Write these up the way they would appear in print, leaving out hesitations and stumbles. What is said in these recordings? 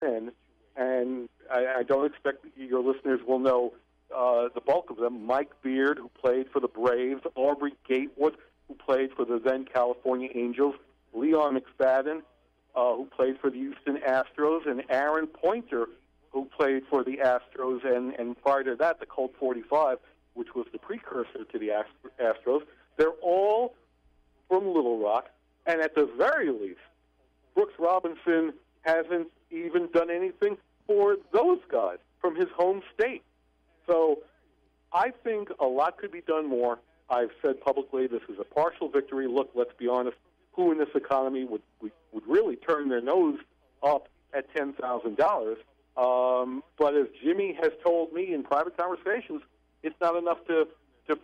men, and I don't expect your listeners will know the bulk of them. Mike Beard, who played for the Braves, Aubrey Gatewood, who played for the then California Angels, Leon McFadden, who played for the Houston Astros, and Aaron Pointer, who played for the Astros, and prior to that, the Colt 45, which was the precursor to the Astros. They're all from Little Rock, and at the very least, Brooks Robinson hasn't even done anything for those guys from his home state. So I think a lot could be done more. I've said publicly this is a partial victory. Look, let's be honest, who in this economy would really turn their nose up at $10,000? But as Jimmy has told me in private conversations, it's not enough to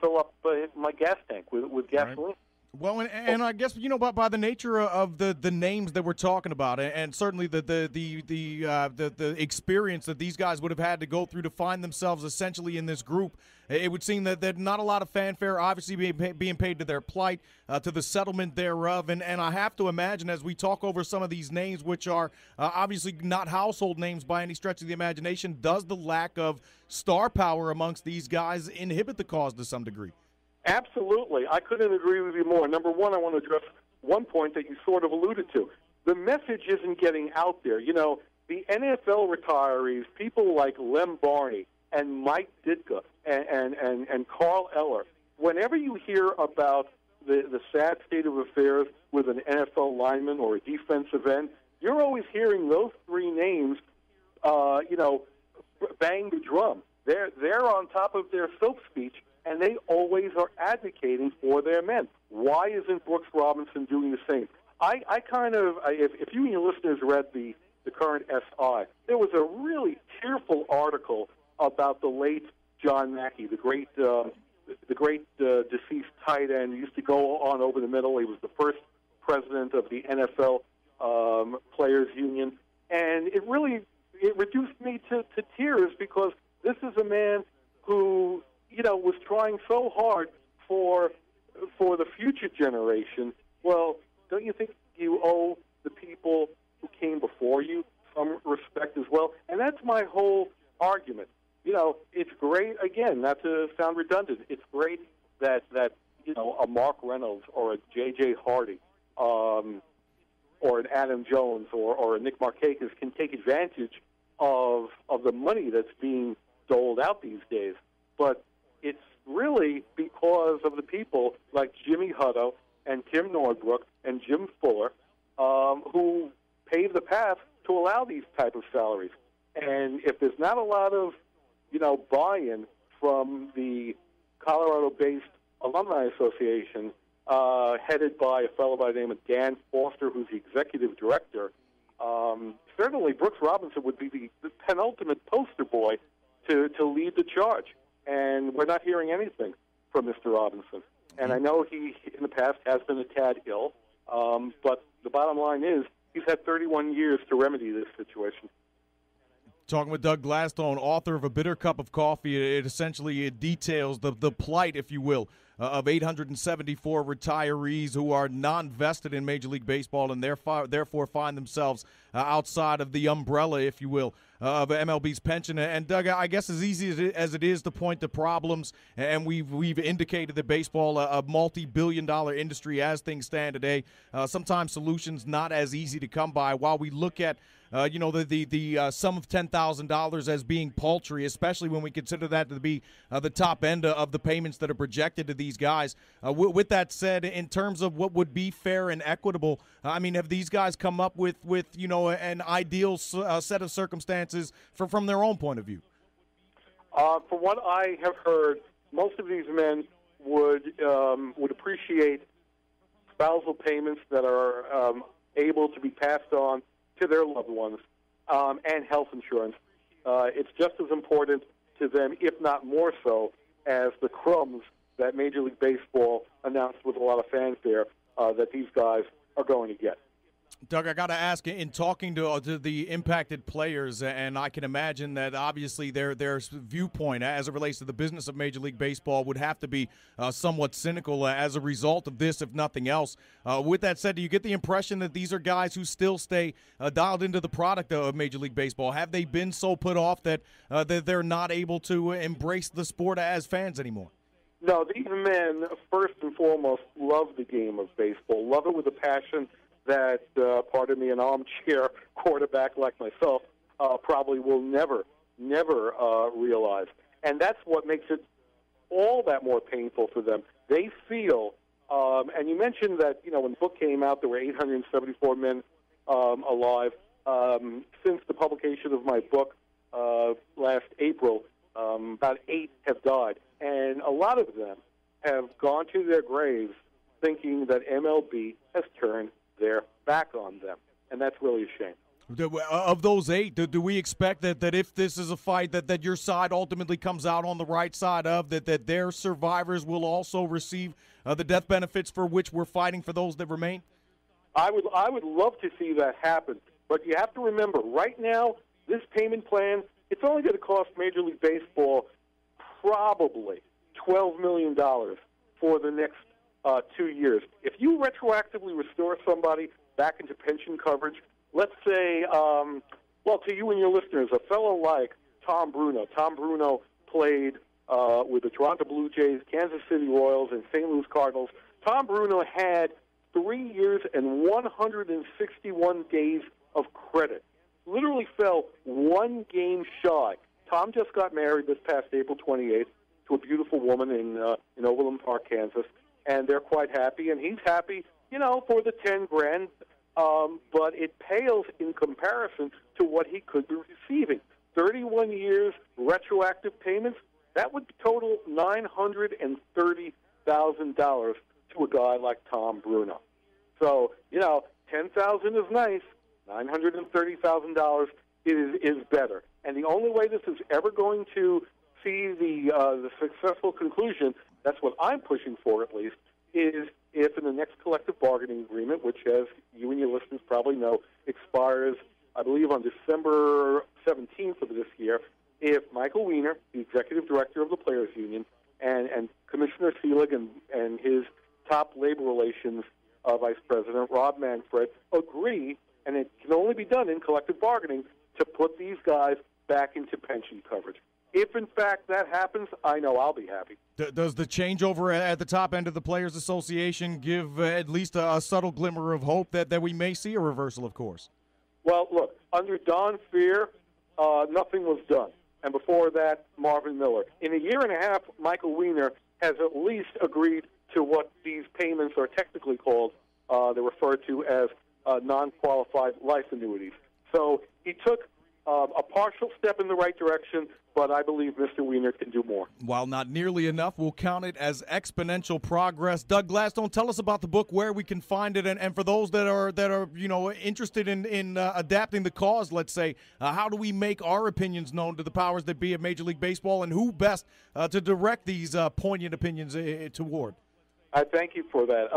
fill up my gas tank with gasoline. Right. Well, and I guess, you know, by the nature of the names that we're talking about, and certainly the experience that these guys would have had to go through to find themselves essentially in this group, it would seem that not a lot of fanfare obviously being paid to their plight, to the settlement thereof. And I have to imagine, as we talk over some of these names, which are obviously not household names by any stretch of the imagination, does the lack of star power amongst these guys inhibit the cause to some degree? Absolutely. I couldn't agree with you more. Number one, I want to address one point that you sort of alluded to. The message isn't getting out there. You know, the NFL retirees, people like Lem Barney and Mike Ditka and Carl Eller, whenever you hear about the sad state of affairs with an NFL lineman or a defensive end, you're always hearing those three names, bang the drum. They're on top of their soap speech, and they always are advocating for their men. Why isn't Brooks Robinson doing the same? If you and your listeners read the current SI, there was a really tearful article about the late John Mackey, the great deceased tight end. He used to go on over the middle. He was the first president of the NFL Players Union, and it reduced me to tears, because this is a man who, you know, was trying so hard for the future generation. Well, don't you think you owe the people who came before you some respect as well? And that's my whole argument. You know, it's great, again, not to sound redundant, it's great that you know, a Mark Reynolds or a J.J. Hardy or an Adam Jones or a Nick Markakis can take advantage of the money that's being doled out these days. But it's really because of the people like Jimmy Hutto and Tim Nordbrook and Jim Fuller who paved the path to allow these type of salaries. And if there's not a lot of, you know, buy-in from the Colorado-based Alumni Association, headed by a fellow by the name of Dan Foster, who's the executive director, certainly Brooks Robinson would be the penultimate poster boy to lead the charge. And we're not hearing anything from Mr. Robinson. And I know he, in the past, has been a tad ill, but the bottom line is he's had 31 years to remedy this situation. Talking with Doug Gladstone, author of A Bitter Cup of Coffee. It essentially details the plight, if you will, of 874 retirees who are non-vested in Major League Baseball and therefore find themselves outside of the umbrella, if you will, of MLB's pension. And Doug, I guess as easy as it is to point to problems, and we've indicated that baseball, a multi-billion-dollar industry as things stand today, sometimes solutions not as easy to come by. While we look at the sum of $10,000 as being paltry, especially when we consider that to be the top end of the payments that are projected to these guys. With that said, in terms of what would be fair and equitable, I mean, have these guys come up with an ideal set of circumstances from their own point of view? From what I have heard, most of these men would appreciate spousal payments that are able to be passed on to their loved ones, and health insurance. It's just as important to them, if not more so, as the crumbs that Major League Baseball announced with a lot of fanfare that these guys are going to get. Doug, I got to ask, in talking to the impacted players, and I can imagine that obviously their viewpoint as it relates to the business of Major League Baseball would have to be somewhat cynical as a result of this, if nothing else. With that said, do you get the impression that these are guys who still stay dialed into the product of Major League Baseball? Have they been so put off that they're not able to embrace the sport as fans anymore? No, these men, first and foremost, love the game of baseball, love it with a passion that, pardon me, an armchair quarterback like myself probably will never realize. And that's what makes it all that more painful for them. They feel, and you mentioned that, when the book came out, there were 874 men alive. Since the publication of my book last April, about 8 have died. And a lot of them have gone to their graves thinking that MLB has turned their back on them, and that's really a shame. Of those 8, do we expect that if this is a fight that your side ultimately comes out on the right side of, that their survivors will also receive the death benefits for which we're fighting for those that remain? I would love to see that happen, but you have to remember, right now, this payment plan, it's only going to cost Major League Baseball probably $12 million for the next 2 years. If you retroactively restore somebody back into pension coverage, let's say, well, to you and your listeners, a fellow like Tom Bruno. Tom Bruno played with the Toronto Blue Jays, Kansas City Royals, and St. Louis Cardinals. Tom Bruno had 3 years and 161 days of credit. Literally fell 1 game shy. Tom just got married this past April 28th to a beautiful woman in Overland Park, Kansas, and they're quite happy, and he's happy, for the 10 grand, but it pales in comparison to what he could be receiving. 31 years retroactive payments, that would total $930,000 to a guy like Tom Bruno. So, $10,000 is nice, $930,000 is better. And the only way this is ever going to see the successful conclusion, that's what I'm pushing for at least, is if in the next collective bargaining agreement, which, as you and your listeners probably know, expires, I believe, on December 17th of this year, if Michael Weiner, the executive director of the Players Union, and Commissioner Seelig and his top labor relations vice president, Rob Manfred, agree, and it can only be done in collective bargaining, to put these guys back into pension coverage. If, in fact, that happens, I know I'll be happy. Does the changeover at the top end of the Players Association give at least a subtle glimmer of hope that we may see a reversal of course? Well, look, under Don Fehr, nothing was done. And before that, Marvin Miller. In a year and a half, Michael Weiner has at least agreed to what these payments are technically called. They're referred to as non-qualified life annuities. So he took a partial step in the right direction, but I believe Mr. Weiner can do more. While not nearly enough, we'll count it as exponential progress. Doug Gladstone, tell us about the book, where we can find it, and for those that are interested in adapting the cause, let's say, how do we make our opinions known to the powers that be of Major League Baseball, and who best to direct these poignant opinions toward? I thank you for that.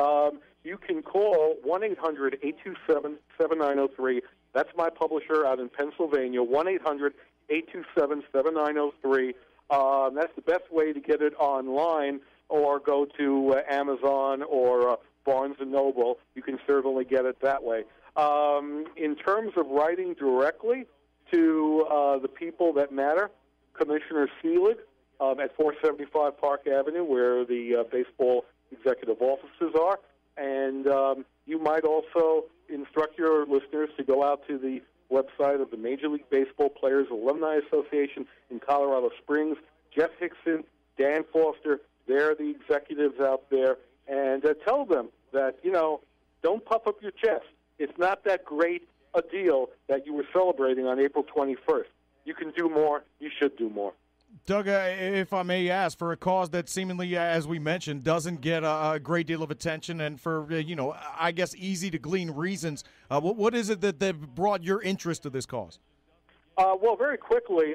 You can call 1-800-827-7903. That's my publisher out in Pennsylvania, 1-800-827-7903. That's the best way to get it online, or go to Amazon or Barnes & Noble. You can certainly get it that way. In terms of writing directly to the people that matter, Commissioner Seelig at 475 Park Avenue, where the baseball executive offices are. And you might also instruct your listeners to go out to the website of the Major League Baseball Players Alumni Association in Colorado Springs. Jeff Hickson, Dan Foster, they're the executives out there. And tell them that, don't puff up your chest. It's not that great a deal that you were celebrating on April 21st. You can do more. You should do more. Doug, if I may ask, for a cause that seemingly, as we mentioned, doesn't get a great deal of attention, and for, I guess easy to glean reasons, what is it that brought your interest to this cause? Well, very quickly,